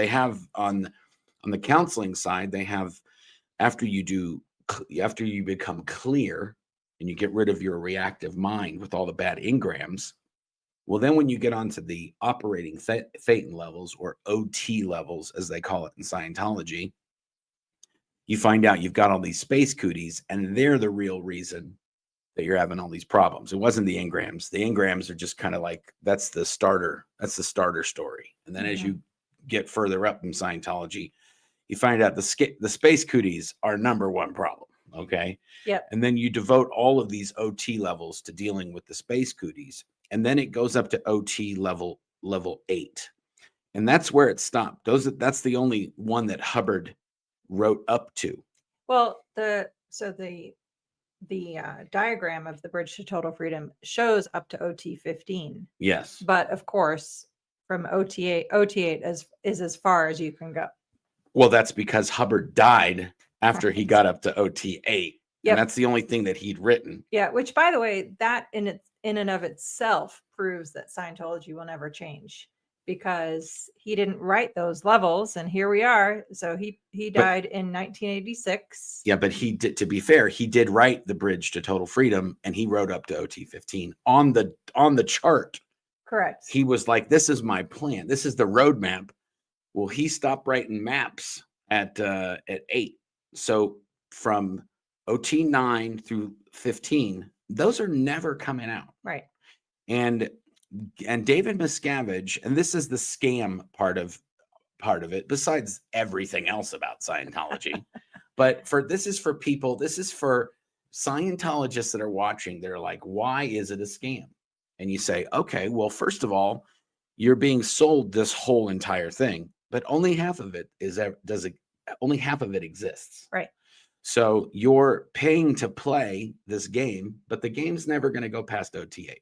They have on the counseling side, they have after you become clear and you get rid of your reactive mind with all the bad engrams. Well, then when you get onto the operating Thetan levels, or OT levels, as they call it in Scientology, you find out you've got all these space cooties, and they're the real reason that you're having all these problems. It wasn't the engrams. The engrams are just kind of like, that's the starter story. And then as you get further up in Scientology, you find out the space cooties are number one problem. Okay. Yep. And then you devote all of these OT levels to dealing with the space cooties. And then it goes up to OT level 8. And that's where it stopped. That's the only one that Hubbard wrote up to. Well, the diagram of the bridge to total freedom shows up to OT 15. Yes. But of course, from OT 8 is as far as you can go. Well, that's because Hubbard died after he got up to OT 8. Yep. And that's the only thing that he'd written. Yeah, which, by the way, that in and of itself proves that Scientology will never change, because he didn't write those levels, and here we are. So he died in 1986. Yeah, but he did, to be fair, he did write the bridge to total freedom, and he wrote up to OT 15 on the chart. Correct. He was like, this is my plan. This is the roadmap. Well, he stopped writing maps at 8. So from OT 9 through 15, those are never coming out. Right. And David Miscavige, and this is the scam part of it, besides everything else about Scientology. But this is for Scientologists that are watching. They're like, why is it a scam? And you say, okay, well, first of all, you're being sold this whole entire thing, but only half of it only half of it exists. Right. So you're paying to play this game, but the game's never going to go past OT 8.